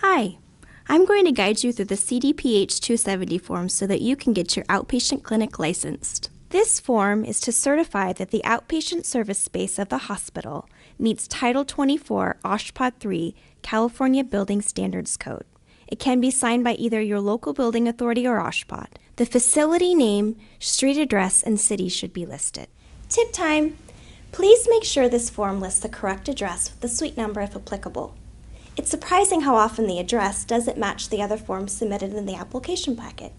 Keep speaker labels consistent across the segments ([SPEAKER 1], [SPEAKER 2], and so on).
[SPEAKER 1] Hi, I'm going to guide you through the CDPH 270 form so that you can get your outpatient clinic licensed. This form is to certify that the outpatient service space of the hospital meets Title 24 OSHPD 3 California Building Standards Code. It can be signed by either your local building authority or OSHPD. The facility name, street address, and city should be listed. Tip time! Please make sure this form lists the correct address with the suite number if applicable. It's surprising how often the address doesn't match the other forms submitted in the application packet.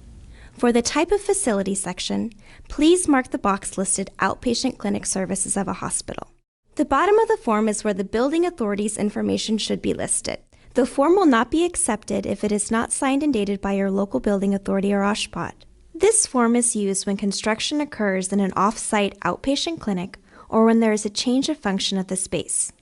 [SPEAKER 1] For the type of facility section, please mark the box listed Outpatient Clinic Services of a hospital. The bottom of the form is where the building authority's information should be listed. The form will not be accepted if it is not signed and dated by your local building authority or OSHPD. This form is used when construction occurs in an off-site outpatient clinic or when there is a change of function of the space.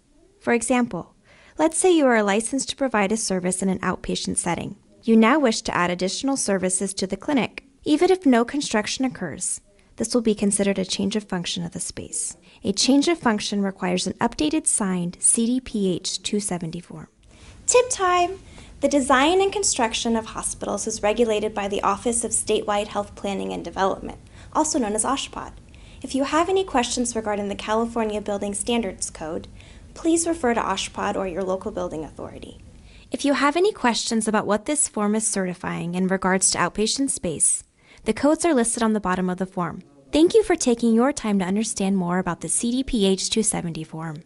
[SPEAKER 1] For example, let's say you are licensed to provide a service in an outpatient setting. You now wish to add additional services to the clinic. Even if no construction occurs, this will be considered a change of function of the space. A change of function requires an updated signed CDPH 270 form. Tip time! The design and construction of hospitals is regulated by the Office of Statewide Health Planning and Development, also known as OSHPD. If you have any questions regarding the California Building Standards Code, please refer to OSHPD or your local building authority. If you have any questions about what this form is certifying in regards to outpatient space, the codes are listed on the bottom of the form. Thank you for taking your time to understand more about the CDPH 270 form.